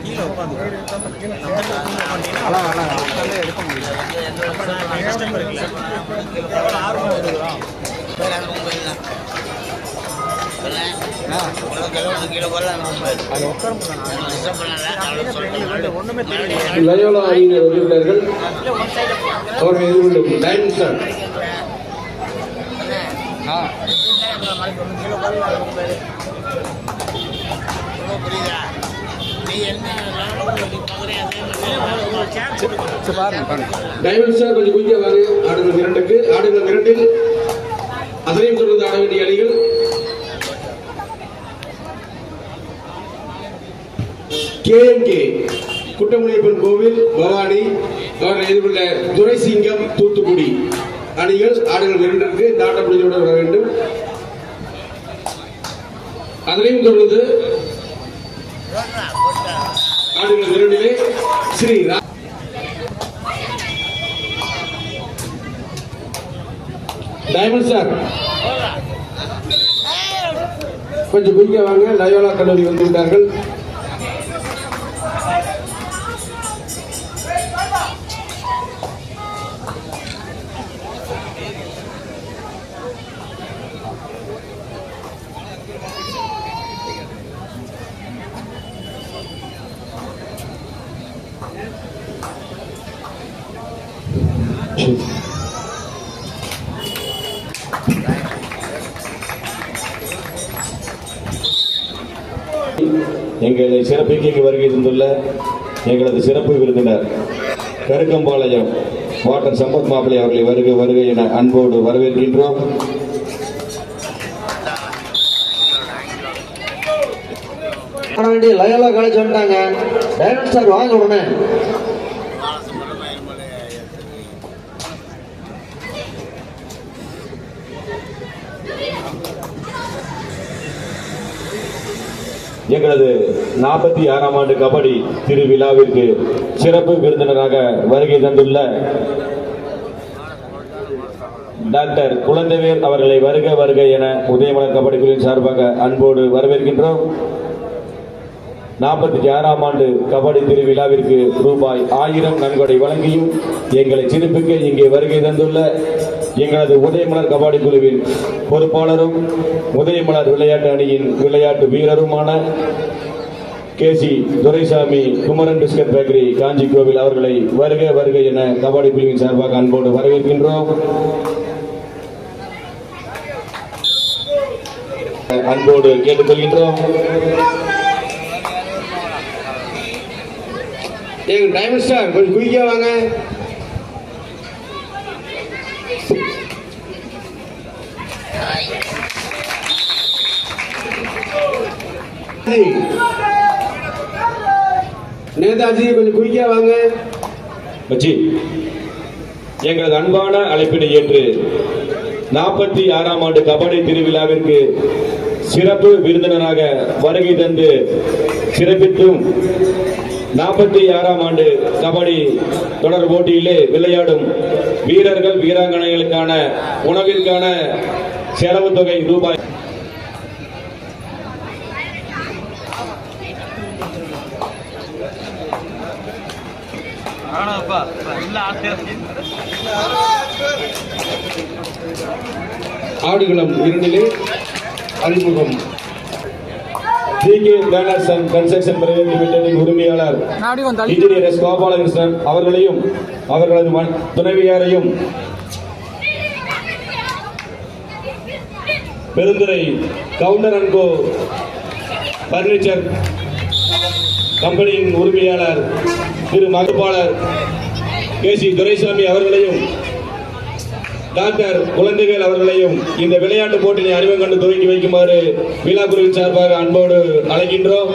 கீழே உட்காந்து எடுக்க முடியல. ஆர்வம் இருக்குதான் லயோலா அணியினர் உறுப்பினர்கள் அவர்கள் எதிர்கொள்ளும் டைமண்ட் ஸ்டார் டைமண்ட் ஸ்டார் கொஞ்சம் குயிக்கா வாங்க. ஆடுகள் 2க்கு ஆடுகள் 2ல் அதனையும் தொடர்ந்து ஆட வேண்டிய அணிகள் கேஎம்கே குட்டமுனியப்பன் கோவில் பவானி அவர்கள் எதிர்கொள்ள துரைசிங்கம் தூத்துக்குடி அணிகள் ஆடுகள் 2ற்கு இந்த ஆட்டம் முடிவுடன் வர வேண்டும். அதனையும் தொடர்ந்து ஆடுகள் 2லே ஸ்ரீ டைமண்ட் ஸ்டார் கொஞ்சம் குயிக்கா வாங்க. லயோலா கல்லூரி வந்து விட்டார்கள். எங்களை சிறப்பிக்க வருகை தந்துள்ள எங்களது சிறப்பு விருந்தினர் கருக்கம்பாளையம் வாட்டர் சம்பத் மாப்பிள்ளை அவர்களை வருக வருக என அன்போடு வரவேற்கின்றோம். லயோலா காலேஜ் வந்துட்டாங்க. டைமண்ட் ஸ்டார் வாங்க உடனே. எங்களது 46ஆம் ஆண்டு கபடி திருவிழாவிற்கு சிறப்பு விருந்தினராக வருகை தந்துள்ள டாக்டர் குழந்தைவேல் அவர்களை வருக வருக என உதயமலர் கபடி குழுவின் சார்பாக அன்போடு வரவேற்கின்றோம். 46ஆம் ஆண்டு கபடி திருவிழாவிற்கு ரூபாய் 1000 நன்கொடை வழங்கியும் எங்களை சிறப்பிக்க இங்கே வருகை தந்துள்ள எங்களது உதயமலர் கபடி குழுவின் பொறுப்பாளரும் உதயமலர் விளையாட்டு அணியின் விளையாட்டு வீரருமான கேசி துரைசாமி குமரன் பிஸ்கட் பேக்கரி காஞ்சி கோவில் அவர்களை வருக வருக என கபடி குழுவின் சார்பாக அன்போடு வரவேற்கின்றோம். அன்போடு கேட்டுக்கொள்கின்றோம். எங்க டைமண்ட் ஸ்டார் கொஞ்சம் குயிக்கா வாங்க. நேதாஜி கொஞ்சம் குயிக்கா வாங்க. எங்களது அன்பான அழைப்பினை ஏற்று 46ஆம் ஆண்டு கபடி திருவிழாவிற்கு சிறப்பு விருந்தினராக வருகை தந்து சிறப்பித்தும் 46ஆம் ஆண்டு கபடி தொடர் போட்டியிலே விளையாடும் வீரர்கள் வீராங்கனைகளுக்கான உணவிற்கான செலவு தொகை ரூபாய் ஆடுகளம் 2லே அறிமுகம் GK banners and construction private லிமிடெடின் உரிமையாளர் இன்ஜினியர் எஸ் கோபாலகிருஷ்ணன் அவர்களையும் அவர்களது துணைவியாரையும் Perundurai Gounder and co furniture கம்பெனியின் உரிமையாளர் திரு மகப்பாளர் கேசி துரைசாமி அவர்களையும் டாக்டர் குழந்தைவேல் அவர்களையும் இந்த விளையாட்டு போட்டியை அறிமுகம் கண்டு துவங்கி வைக்குமாறு விழா குழுவின் சார்பாக அன்போடு அழைக்கின்றோம்.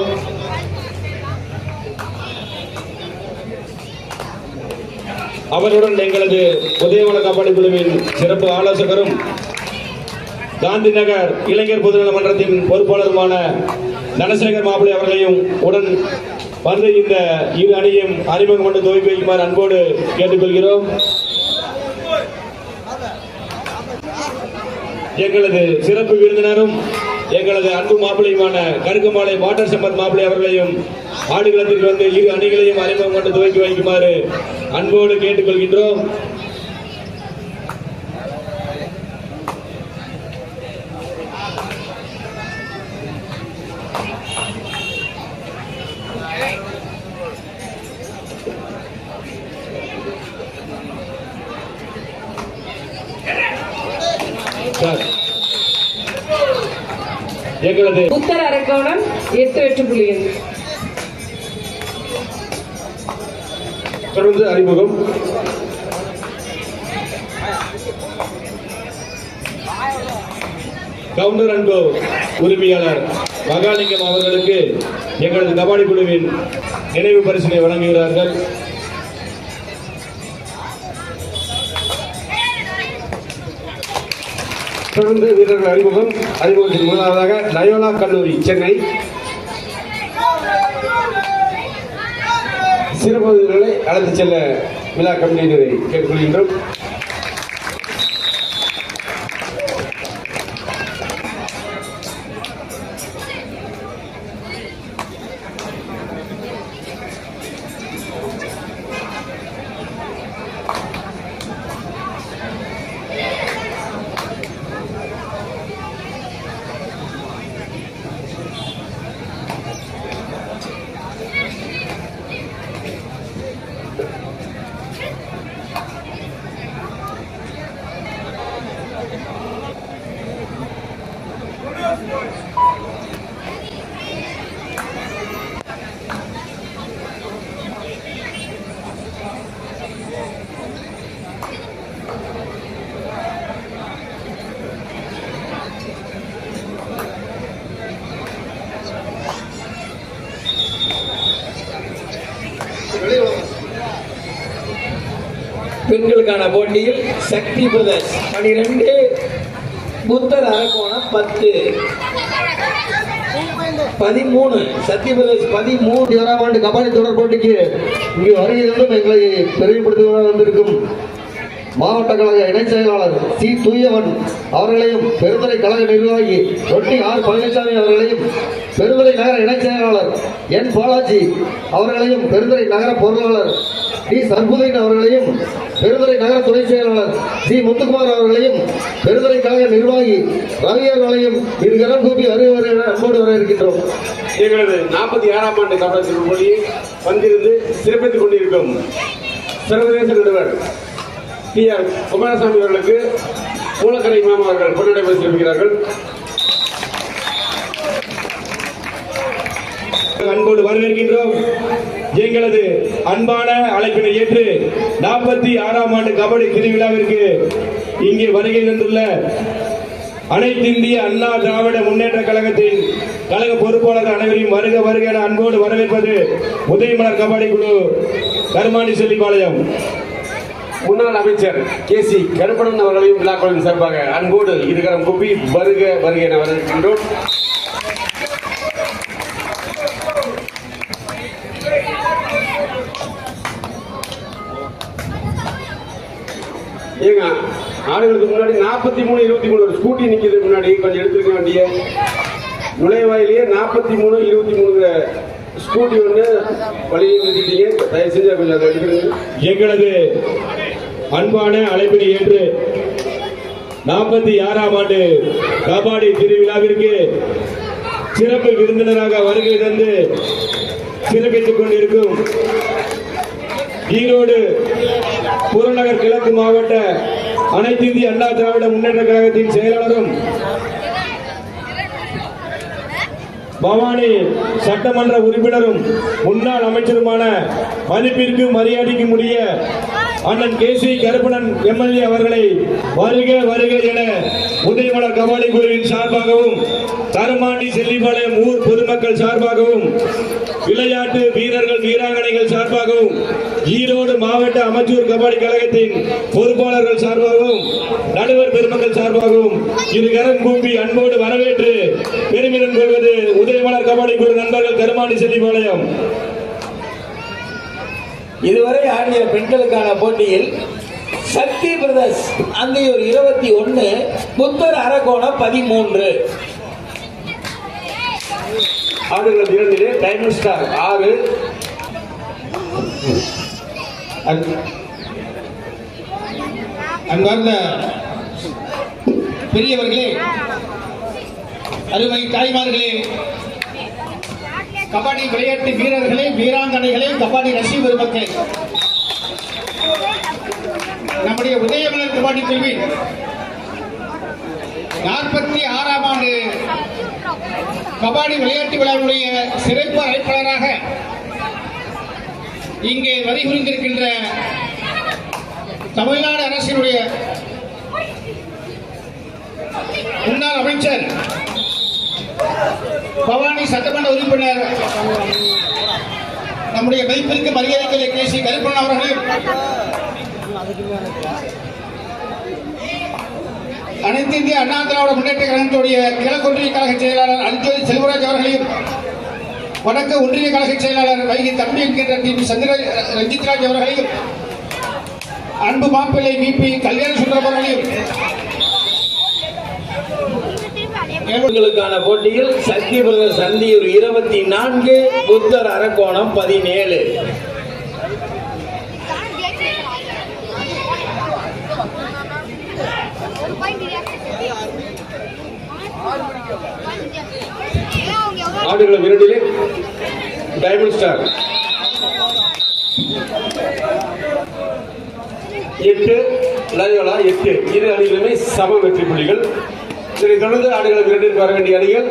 அவருடன் எங்களது உதயமலர் கபடி குழுவின் சிறப்பு ஆலோசகரும் காந்தி நகர் இளைஞர் பொதுநல மன்றத்தின் பொறுப்பாளருமான தனசேகர் மாப்பிள்ளை அவர்களையும் உடன் வந்து இந்த இரு அணியும் அறிமுகம் கொண்டு துவக்கி வைக்குமாறு அன்போடு கேட்டுக்கொள்கிறோம். எங்களது சிறப்பு விருந்தினரும் எங்களது அன்பு மாப்பிள்ளையுமான கருக்கமாலை வாட்டர் சம்பத் மாப்பிள்ளை அவர்களையும் ஆடுகளத்திற்கு வந்து இரு அணிகளையும் அறிமுகம் கொண்டு துவக்கி வைக்குமாறு அன்போடு கேட்டுக்கொள்கின்றோம். எங்களது உத்தர அரக்கோணம் 8 வெற்றி புள்ளிகள். தொடர்ந்து அறிமுகம். கவுண்டர் அன்பு உரிமையாளர் மகாலிங்கம் அவர்களுக்கு எங்களது கபாடி குழுவின் நினைவு பரிசினை வழங்குகிறார்கள். தொடர்ந்து வீரர்கள் அறிமுகத்தின் முதலாவதாக லயோலா கல்லூரி சென்னை சிறப்பு வீரர்களை அழைத்து செல்ல விழா கமிட்டியினரை கேட்டுக்கொள்கின்றோம். பெண்களுக்கான போட்டியில் சக்தி பிரதர்ஸ் 12, புத்தர் அரக்கோணம் 10, 13 சக்தி பிரதர்ஸ் 13. 1ஆம் ஆண்டு கபாடி தொடர் போட்டிக்கு இங்கு வருகிறதும் எங்களை பெருமைப்படுத்துவதாக வந்திருக்கும் மாவட்ட கழக இணைச் செயலாளர் சி. தூயவன் அவர்களையும் பெருந்துறை கழக நிர்வாகி ரொட்டி ஆர். பழனிசாமி அவர்களையும் பெருந்துறை நகர இணைச் செயலாளர் என். பாலாஜி அவர்களையும் பெருந்துறை நகர பொருளாளர் டி. சர்புதீன் அவர்களையும் பெருந்துறை நகர துணை செயலாளர் சி. முத்துக்குமார் அவர்களையும் பெருந்துறை கழக நிர்வாகி ரவி அவர்களையும் இருகரம் கூப்பி வருகிற அன்போடு வர இருக்கின்றோம். எங்களது 46ஆம் ஆண்டு கபடி போட்டியை வந்திருந்து சிறப்பித்துக் கொண்டிருக்கும் சர்வதேச நடுவர் டி. ஆர். குமாரசாமி அவர்களுக்கு மூலக்கரை இமாம் அவர்கள் பொன்னாடை பரிசளிக்கிறார்கள். அன்போடு வரவேற்கின்றோம். எங்களது அன்பான அழைப்பினை ஏற்று 46ஆம் ஆண்டு கபடி திருவிழாவிற்கு இங்கே வருகை தந்துள்ள அனைத்து இந்திய அண்ணா திராவிட முன்னேற்ற கழகத்தின் கழக பொறுப்பாளர்கள் அனைவரையும் வருக வருக என அன்போடு வரவேற்பது உதயமலர் கபாடி குழு கருமாண்டி செல்லிபாளையம். முன்னாள் அமைச்சர் கே.சி. கருப்பணன் அவர்களையும் விழாக்குழுவின் சார்பாக அன்போடு இருகரம் கூப்பி வருக வருக என வரவேற்கின்றோம். ஏங்க ஆடுகளுக்கு முன்னாடி 43, 23 ஒரு ஸ்கூட்டி நிக்கிறது முன்னாடி கொஞ்சம் எடுத்துருக்க வேண்டிய நுழைவாயிலேயே 43, 23 ஸ்கூட்டி ஒன்று வழியில் நிறுத்திட்டீங்க. தயவு செஞ்சு கொஞ்சம் அதை எடுத்துருங்க. எங்களது அன்பான அழைப்பினை ஏற்று 46ஆம் ஆண்டு கபாடி திருவிழாவிற்கு சிறப்பு விருந்தினராக வருகை தந்து சிறப்பித்துக் கொண்டிருக்கும் ஈரோடு புறநகர் கிழக்கு மாவட்ட அனைத்து இந்திய அண்ணா திராவிட முன்னேற்ற கழகத்தின் செயலாளரும் பவானி சட்டமன்ற உறுப்பினரும் முன்னாள் அமைச்சருமான மதிப்பிற்கு மரியாதைக்கும் உரிய அண்ணன் கே.சி. கருப்பணன் எம்எல்ஏ அவர்களை வருக வருக என உதயமலர் கபாடி குழுவின் சார்பாகவும் கருமாண்டி செல்லிபாளையம் ஊர் பொதுமக்கள் சார்பாகவும் விளையாட்டு வீரர்கள் வீராங்கனைகள் சார்பாகவும் ஈரோடு மாவட்ட அமைச்சூர் கபாடி கழகத்தின் பொறுப்பாளர்கள் சார்பாகவும் நடுவர் பெருமக்கள் சார்பாகவும் இருகரம் கூப்பி அன்போடு வரவேற்று பெருமிதம் கொள்வது உதயமலர் கபாடி குழு நண்பர்கள் கருமாண்டி செல்லிபாளையம். இதுவரை ஆடிய பெண்களுக்கான போட்டியில் சக்தி பிரதர்ஸ் அந்தியூர் 21, புத்தர் அரக்கோணம் 13. ஆடுகளம் 2 டைமண்ட் ஸ்டார் 6. அன்பார்ந்த பெரியவர்களே, அருமை தாய்மார்களே, கபடி விளையாட்டு வீரர்களே, வீராங்கனைகளே, கபடி ரசிக பெருமக்களே, நம்முடைய உதயமலர் கபடி குழுவின் 46ஆம் ஆண்டு கபடி விளையாட்டு விழாவுடைய சிறப்பு அழைப்பாளராக இங்கே வருகின்றிருக்கின்ற தமிழ்நாடு அரசினுடைய முன்னாள் அமைச்சர், பவானி சட்டமன்ற உறுப்பினர், நம்முடைய மைப்பிற்கு மரியாதைக்குரிய கே சி கருப்பண்ணன் அவர்களையும், அனைத்து இந்திய அண்ணா திராவிட முன்னேற்ற கழகத்துடைய கிழக்கு ஒன்றிய கழக செயலாளர் அஞ்சோதி செல்வராஜ் அவர்களையும், வடக்கு ஒன்றிய கழக செயலாளர் வைகை தம்பி என்கின்ற டி சந்திர ரஞ்சித்ராஜ் அவர்களையும், அன்பு மாப்பிள்ளை விபி கல்யாண சுந்தரம் அவர்களையும், பெண்களுக்கான போட்டியில் சக்தி பிரதர்ஸ் அந்தியூர் 24, புத்தர் அரக்கோணம் 17. ஆடுகளம் 2 டைமண்ட் ஸ்டார் 8, லயோலா 8. இரு அணிகளுமே சம வெற்றி புள்ளிகள். இதனைத் தொடர்ந்து ஆடுகளம் 2 வர வேண்டிய அணிகள்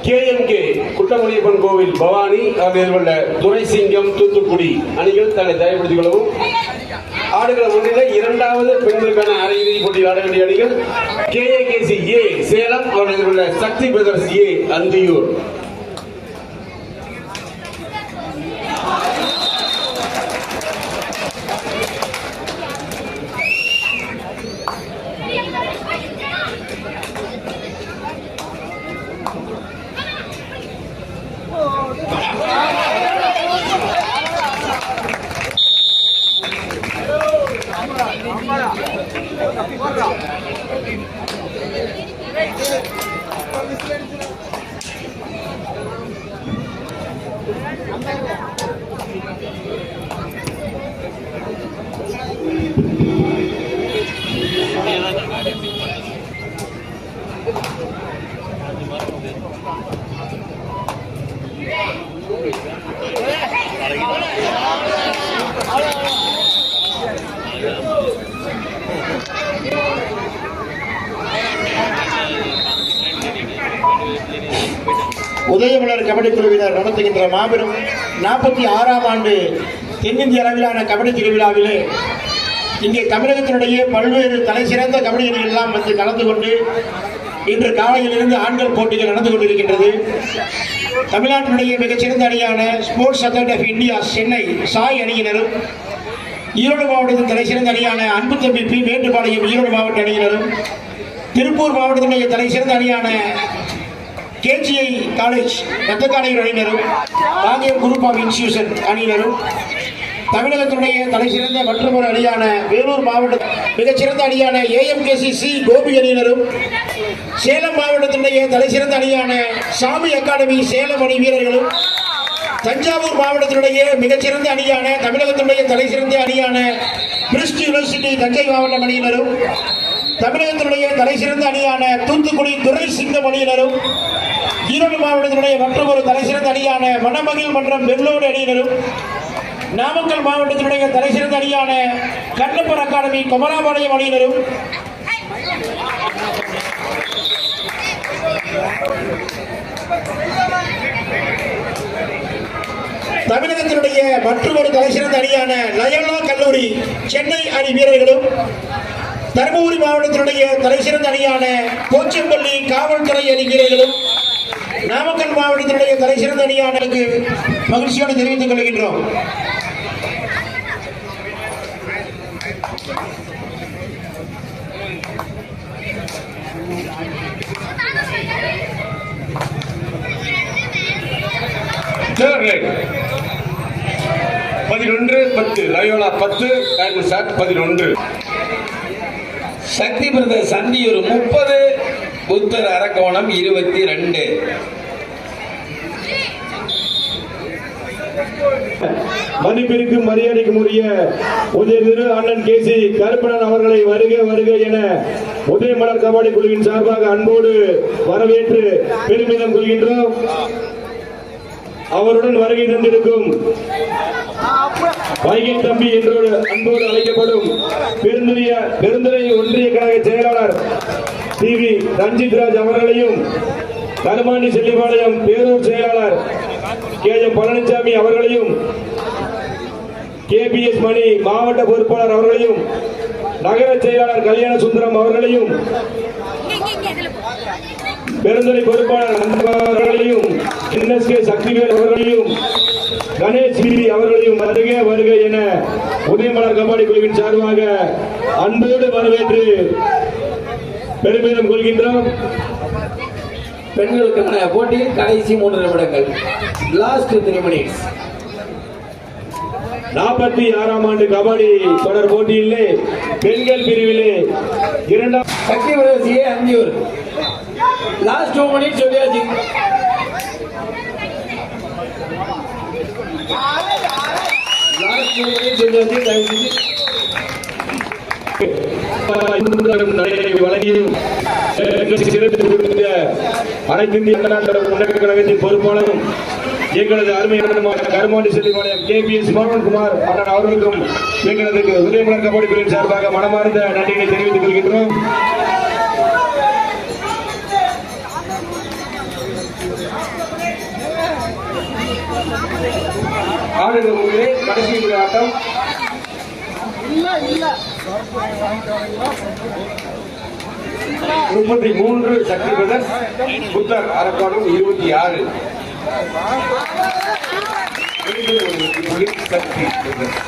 KMK குட்டமணியப்பன் கோவில் பவானி அவர் எதிர்கொள்ள துரைசிங்கம் தூத்துக்குடி அணிகள் தன்னை தயார்படுத்திக் கொள்ளவும். ஆடுகளம் 1 இரண்டாவது பெண்களுக்கான அரையிறுதி போட்டியில் ஆட வேண்டிய அணிகள் KAKC A சேலம் அவர் எதிர்கொள்ள சக்தி பிரதர்ஸ் A அந்தியூர். உதயமலர் கபடி குழுவினர் நடத்துகின்ற மாபெரும் 46ஆம் ஆண்டு தென்னிந்திய அளவிலான கபடி திருவிழாவிலே இங்கே தமிழகத்தினுடைய பல்வேறு தலை சிறந்த கபடி அணிகள் எல்லாம் வந்து கலந்து கொண்டு இன்று காலையிலிருந்து ஆண்கள் போட்டிகள் நடந்து கொண்டிருக்கின்றது. தமிழ்நாட்டினுடைய மிகச்சிறந்த அணியான sports authority of India Chennai SAI அணியினரும், ஈரோடு மாவட்டத்தின் தலை சிறந்த அணியான அன்பு தம்பி பி மேட்டுப்பாளையம் ஈரோடு மாவட்ட அணியினரும், திருப்பூர் மாவட்டத்தினுடைய தலை சிறந்த அணியான KGI காலேஜ் ரத்தக்காலையூர் அணியினரும், காங்கேயம் குரூப் ஆஃப் இன்ஸ்டிடியூஷன் அணியினரும், தமிழகத்தினுடைய தலைசிறந்த மற்றொரு அணியான வேலூர் மாவட்ட மிகச்சிறந்த அணியான AMKCC கோபி அணியினரும், சேலம் மாவட்டத்தினுடைய தலைசிறந்த அணியான சாமி அகாடமி சேலம் அணி வீரர்களும், தஞ்சாவூர் மாவட்டத்தினுடைய மிகச்சிறந்த அணியான தமிழகத்தினுடைய தலைசிறந்த அணியான பிரிஸ்ட் யூனிவர்சிட்டி தஞ்சை மாவட்ட அணியினரும், தமிழகத்தினுடைய தலைசிறந்த அணியான தூத்துக்குடி துரை சிங்கம் அணியினரும், ஈரோடு மாவட்டத்தினுடைய மற்றொரு தலைசிறந்த அணியான மணமகிழ் மன்றம் வெள்ளோடு அணியினரும், நாமக்கல் மாவட்டத்தினுடைய தலைசிறந்த அணியான கண்ணப்பர் அகாடமி கொமராபாளையம் அணியினரும், தமிழகத்தினுடைய மற்றொரு தலைசிறந்த அணியான லயோலா கல்லூரி சென்னை அணி வீரர்களும், தருமபுரி மாவட்டத்தினுடைய தலைசிறந்த அணியான போச்சம்பள்ளி காவல்துறை அணி வீரர்களும், நாமக்கல் மாவட்டத்தினுடைய தலைசிறந்த அணியானருக்கு மகிழ்ச்சியோடு தெரிவித்துக் கொள்கின்றோம். தேர்ட் லைன் 11, 10 ரயோலா 10 time shot 11. Sakthi brother Santhiyur 30 புத்தர் அரக்கோணம் 22. மதிப்பிற்கு மரியாதைக்கு உரிய உதய திரு அண்ணன் கேசி கருப்பணன் அவர்களை வருக வருக என உதயமலர் கபாடி குழுவின் சார்பாக அன்போடு வரவேற்று பெருமிதம் கொள்கின்றோம். அவருடன் வருகை தந்திருக்கும் வைகை தம்பி என்று அன்போடு அழைக்கப்படும் பெருந்துறை ஒன்றிய கழக செயலாளர் TV ரஞ்சித் ராஜ் அவர்களையும், கருமாண்டி செல்லிபாளையம் பேரூர் செயலாளர் KM பழனிசாமி அவர்களையும், KBS மணி மாவட்ட பொறுப்பாளர் அவர்களையும், நகர செயலாளர் கல்யாண சுந்தரம் அவர்களையும், பெருந்துறை பொறுப்பாளர் அவர்களையும், NSK சக்திவேல் அவர்களையும், கணேஷ் அவர்களையும் வருக வருக என உதயமலர் கபாடி குழுவின் சார்பாக அன்போடு வரவேற்று பெருமிதம் கொள்கின்றோம். பெண்களுக்கு போட்டியில் கடைசி 3 நிமிடங்கள். Last 3 minutes. 46ஆம் ஆண்டு கபாடி தொடர் போட்டியிலே பெண்கள் பிரிவிலே இரண்டாம் Sakthi brother CA Anthiyur. Last 2 minutes சொல்லியாச்சு. லாஸ்ட் 2 மினிட்ஸ் சொல்லியாச்சு. வழங்கியும் அனைத்து இந்திய அண்ணா திராவிட முன்னேற்ற கழகத்தின் பொறுப்பாளரும் எங்களது அருமை கருமாண்டி செல்லிபாளையம் KBS மோகன்குமார் அண்ணன் அவர்களுக்கும் எங்களது உதயமலர் கபாடி குழுவின் சார்பாக மனமார்ந்த நன்றியை தெரிவித்துக் கொள்கின்றோம். ஆடுகளே கடைசி ஆட்டம். முப்பத்தி 33 சக்தி பிரதர்ஸ், புத்தர் அரக்கோணம் 26. சக்தி பிரதர்ஸ்